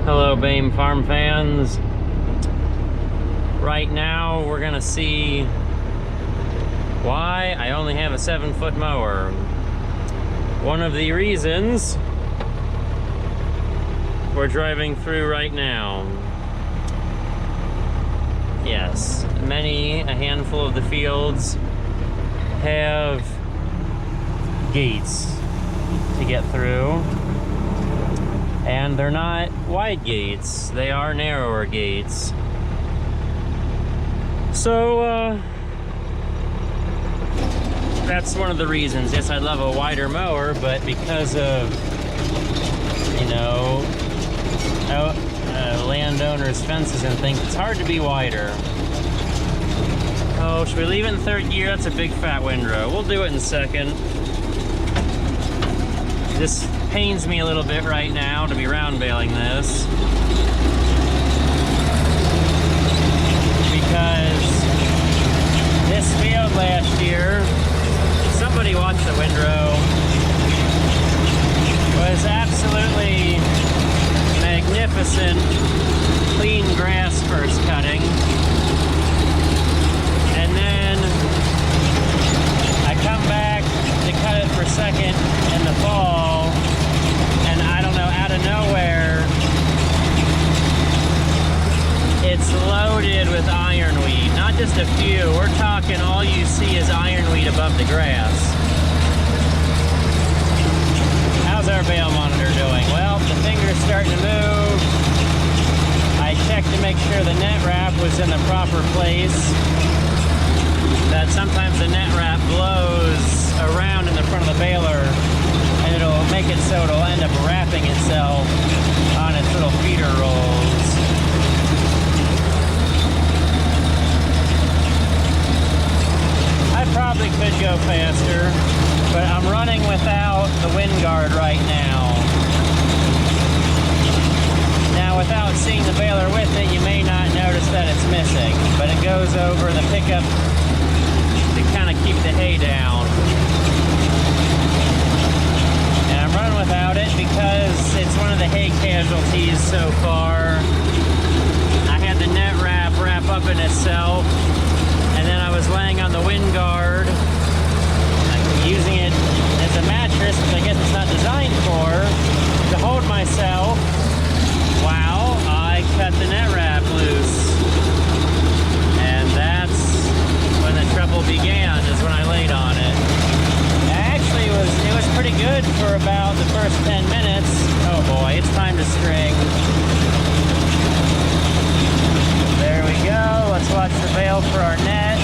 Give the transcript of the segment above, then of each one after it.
Hello BAME farm fans. Right now we're gonna see why I only have a 7-foot mower. One of the reasons we're driving through right now. Yes, a handful of the fields have gates to get through. And they're not wide gates, they are narrower gates. So, that's one of the reasons. Yes, I'd love a wider mower, but because of, landowners' fences and things, it's hard to be wider. Oh, should we leave it in third gear? That's a big fat windrow. We'll do it in second. This pains me a little bit right now to be round baling this, because this field last year, somebody watched the windrow, was absolutely magnificent, clean grass first cutting, and then I come back to cut it for second in the fall, and I don't know, out of nowhere, it's loaded with ironweed. Not just a few, we're talking all you see is ironweed above the grass. How's our bale monitor doing? Well, the finger's starting to move. I checked to make sure the net wrap was in the proper place. That sometimes the net wrap blows around in the front of the baler, and it'll make it so it'll end up wrapping itself on its little feeder rolls. I probably could go faster, but I'm running without the wind guard right now. Now, without seeing the baler with it, you may not notice that it's missing, but it goes over the pickup to kind of keep the hay down. And I'm running without it because it's one of the hay casualties so far. I had the net wrap up in itself, and then I was laying on the wind guard, using it as a mattress, which I guess it's not designed for, to hold myself while I cut the net wrap loose. And that's when the trouble began, is when I laid on it. Actually, it was pretty good for about the first 10 minutes. Oh boy, it's time to string. There we go. Let's watch the bale for our net.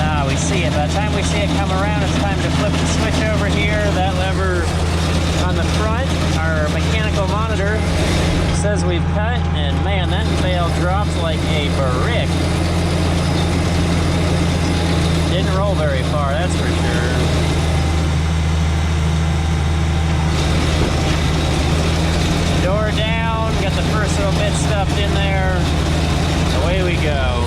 Ah, we see it. By the time we see it come around, it's time to flip the switch over here. That lever on the front, our mechanical monitor, says we've cut, and man, that bale dropped like a brick. Didn't roll very far, that's for sure. Door down, got the first little bit stuffed in there. Away we go.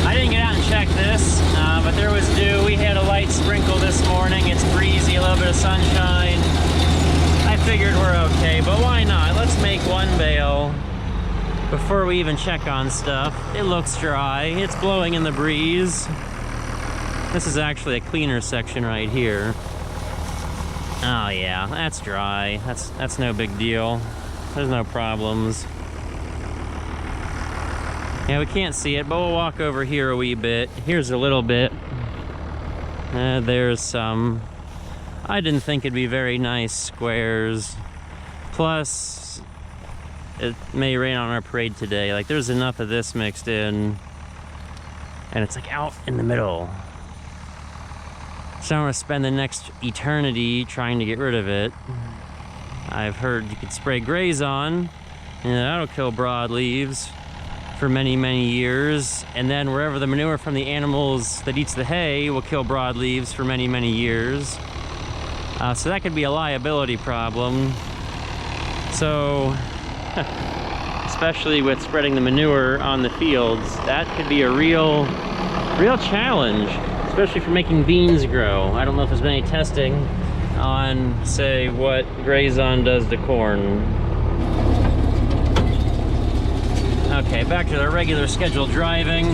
I didn't get out and check this, but there was dew. We had a light sprinkle this morning. It's breezy, a little bit of sunshine. I figured we're okay, but why not? Let's make one bale before we even check on stuff. It looks dry. It's blowing in the breeze. This is actually a cleaner section right here. Oh yeah, that's dry. That's no big deal. There's no problems. Yeah, we can't see it, but we'll walk over here a wee bit. Here's a little bit. There's some. I didn't think it'd be very nice squares. Plus, it may rain on our parade today. Like, there's enough of this mixed in, and it's like out in the middle. So I'm gonna spend the next eternity trying to get rid of it. I've heard you could spray graze on, and that'll kill broadleaves for many, many years. And then wherever the manure from the animals that eats the hay will kill broadleaves for many, many years. So that could be a liability problem. So, especially with spreading the manure on the fields, that could be a real challenge, especially for making beans grow. I don't know if there's been any testing on, say, what Grazon does to corn. Okay, back to the regular scheduled driving.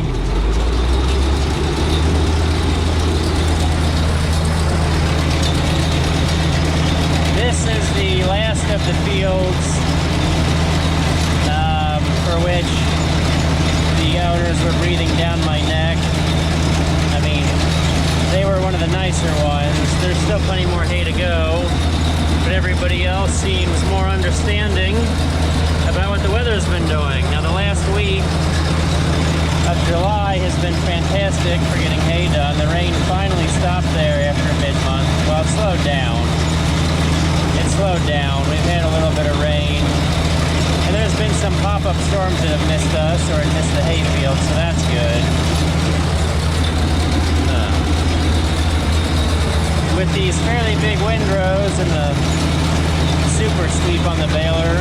This is the last of the fields for which the owners were breathing down my neck. I mean, they were one of the nicer ones. There's still plenty more hay to go, but everybody else seems more understanding about what the weather's been doing. Now, the last week of July has been fantastic for getting hay done. The rain finally stopped there after mid-month. Well, it slowed down. It slowed down. We've had a little bit of rain. And there's been some pop-up storms that have missed us or missed the hay field, so that's good. With these fairly big windrows and the super sweep on the baler,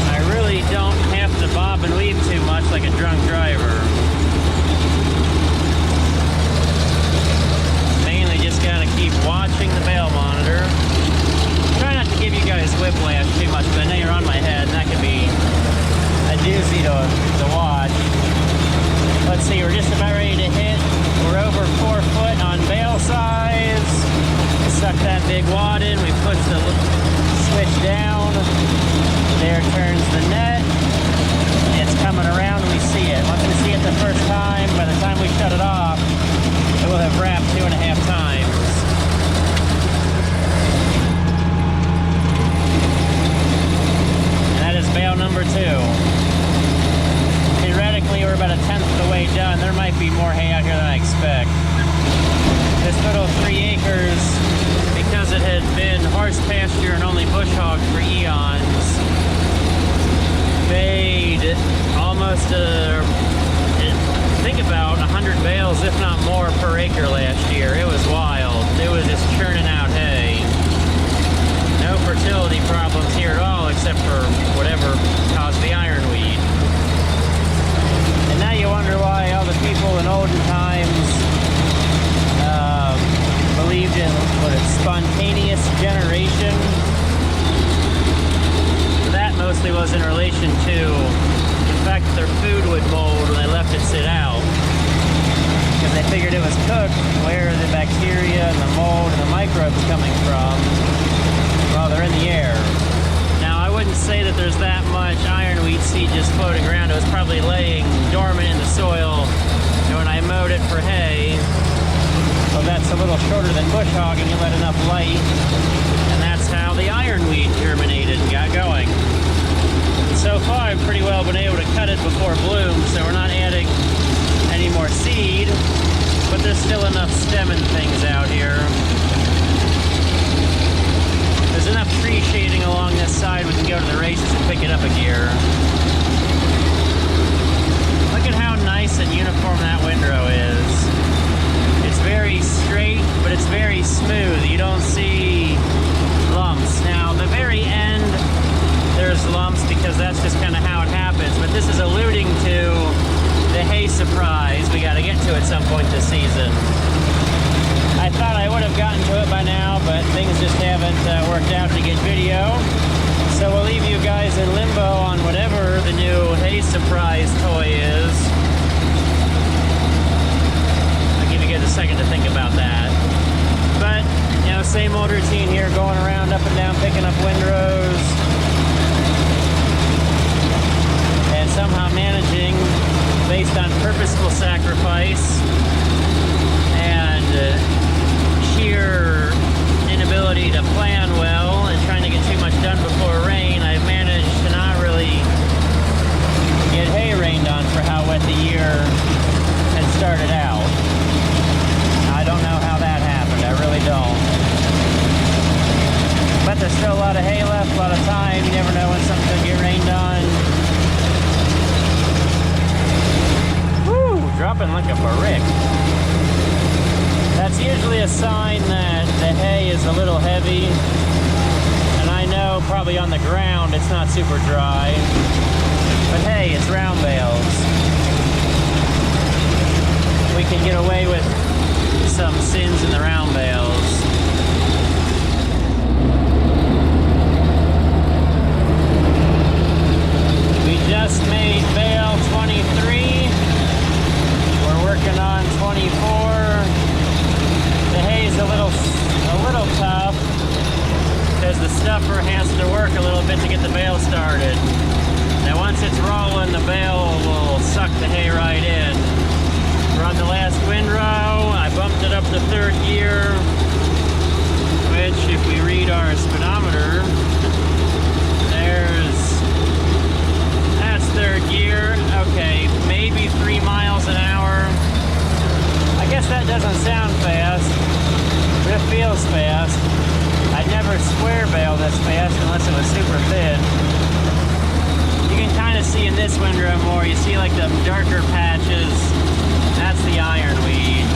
I really don't have to bob and weave too much like a drunk driver. Mainly just gotta keep watching the bale monitor. Try not to give you guys whiplash too much, but I know you're on my head, and that could be a doozy to watch. Let's see, we're just about ready to hit. We're over 4 foot on bale size. Suck that big wad in. We push the switch down. There turns the net. It's coming around. We see it. Once we see it the first time, by the time we shut it off, it will have wrapped 2.5 times. Bale number 2. Theoretically, we're about 1/10 of the way done. There might be more hay out here than I expect. This little 3 acres, because it had been horse pasture and only bush hog for eons, made almost think about 100 bales, if not more, per acre last year. It was wild. It was just churning out hay. No fertility problems here at all, except for whatever caused the ironweed. And now you wonder why all the people in olden times believed in spontaneous generation. That mostly was in relation to the fact that their food would mold when they left it sit out. Because they figured it was cooked, where the bacteria and the mold and the microbes coming from. Well, they're in the air. Now, I wouldn't say that there's that much ironweed seed just floating around. It was probably laying dormant in the soil. And when I mowed it for hay, well, that's a little shorter than bush hog, and you let enough light, and that's how the ironweed germinated and got going. And so far, I've pretty well been able to cut it before bloom, so we're not adding any more seed, but there's still enough stem and things out here. There's enough tree shading along this side, we can go to the races and pick it up a gear. Look at how nice and uniform that windrow is. It's very straight, but it's very smooth. You don't see lumps. Now, the very end, there's lumps because that's just kind of how it happens, but this is alluding to the hay surprise we got to get to at some point this season. I thought I would have gotten to it by now, but things just haven't worked out to get video. So we'll leave you guys in limbo on whatever the new hay surprise toy is. I'll give you guys a second to think about that. But, you know, same old routine here, going around up and down, picking up windrows. And somehow managing, based on purposeful sacrifice and sheer inability to plan well and trying to get too much done before rain, I've managed to not really get hay rained on for how wet the year had started out. I don't know how that happened, I really don't. But there's still a lot of hay left, a lot of time. You never know when something's going to get rained on. Woo! Dropping like a brick. That's usually a sign that the hay is a little heavy. And I know probably on the ground it's not super dry. But hey, it's round bales. We can get away with some sins in the round bales. stuffer has to work a little bit to get the bale started. Now once it's rolling, the bale will suck the hay right in. We're on the last windrow. I bumped it up to 3rd gear, which if we read our speedometer, that's 3rd gear. Okay, maybe 3 miles an hour. I guess that doesn't sound fast, but it feels fast. I'd never square bale this fast unless it was super thin. You can kind of see in this windrow more. You see like the darker patches. That's the ironweed.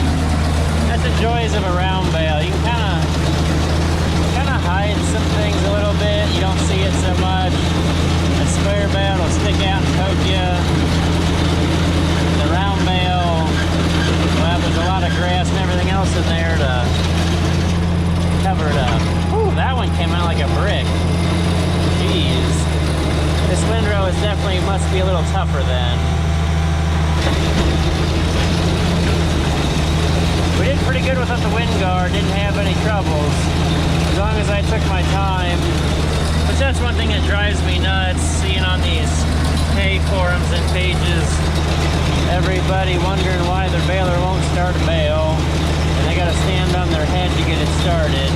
That's the joys of a round bale. You can kind of hide some things a little bit. You don't see it so much. A square bale will stick out and poke you. The round bale, well, there's a lot of grass and everything else in there to cover it up. Ooh, that one came out like a brick. Jeez. This windrow is definitely must be a little tougher then. We did pretty good without the wind guard, didn't have any troubles. As long as I took my time. But that's one thing that drives me nuts, seeing on these hay forums and pages, everybody wondering why their baler won't start a bale, and they gotta stand on their head to get it started.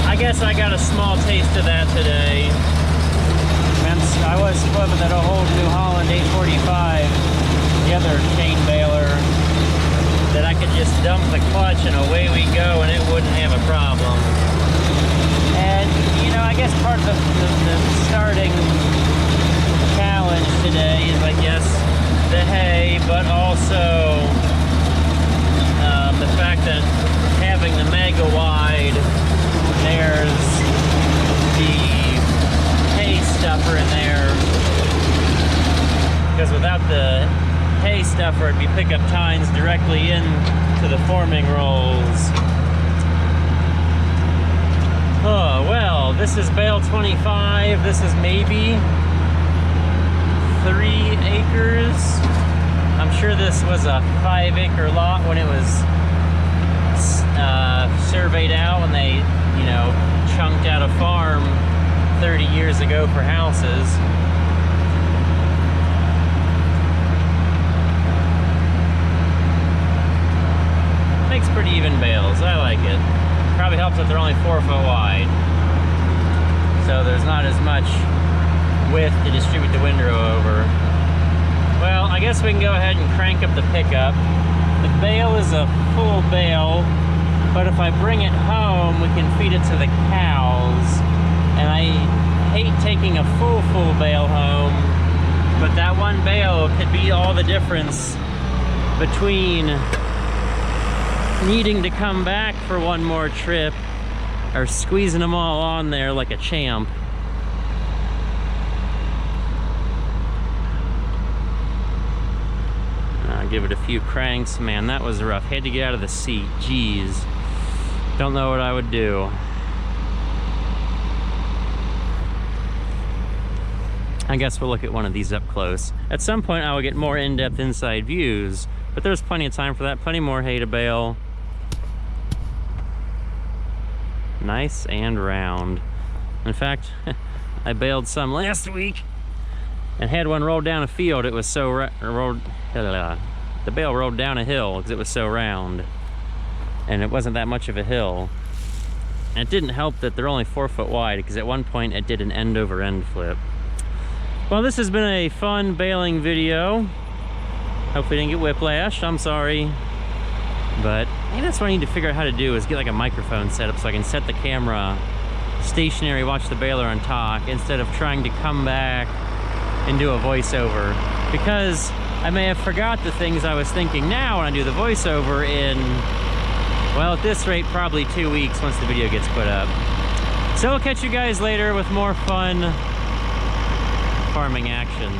I guess I got a small taste of that today. I was flipping that old New Holland 845, the other chain baler, that I could just dump the clutch and away we go and it wouldn't have a problem. And, you know, I guess part of the starting challenge today is, I guess, the hay, but also the fact that having the mega wide, there's the hay stuffer in there, because without the hay stuffer it'd be pickup tines directly into the forming rolls. Oh well, this is bale 25. This is maybe 3 acres. I'm sure this was a 5-acre lot when it was surveyed out, when they, you know, chunked out a farm 30 years ago for houses. Makes pretty even bales. I like it. Probably helps if they're only 4 foot wide, so there's not as much width to distribute the windrow over. Well, I guess we can go ahead and crank up the pickup. The bale is a full bale, but if I bring it home, we can feed it to the cows. And I hate taking a full bale home, but that one bale could be all the difference between needing to come back for one more trip or squeezing them all on there like a champ. I'll give it a few cranks. Man, that was rough. Had to get out of the seat. Jeez. Don't know what I would do. I guess we'll look at one of these up close. At some point I will get more in-depth inside views, but there's plenty of time for that. Plenty more hay to bale. Nice and round. In fact, I baled some last week and had one rolled down a field. It was so the bale rolled down a hill because it was so round, and it wasn't that much of a hill. And it didn't help that they're only 4 foot wide, because at one point it did an end over end flip. Well, this has been a fun baling video. Hopefully I didn't get whiplash. I'm sorry. But I think that's what I need to figure out how to do, is get like a microphone set up so I can set the camera stationary, watch the baler and talk, instead of trying to come back and do a voiceover. Because I may have forgot the things I was thinking now when I do the voiceover in, well, at this rate, probably 2 weeks once the video gets put up. So I'll catch you guys later with more fun farming action.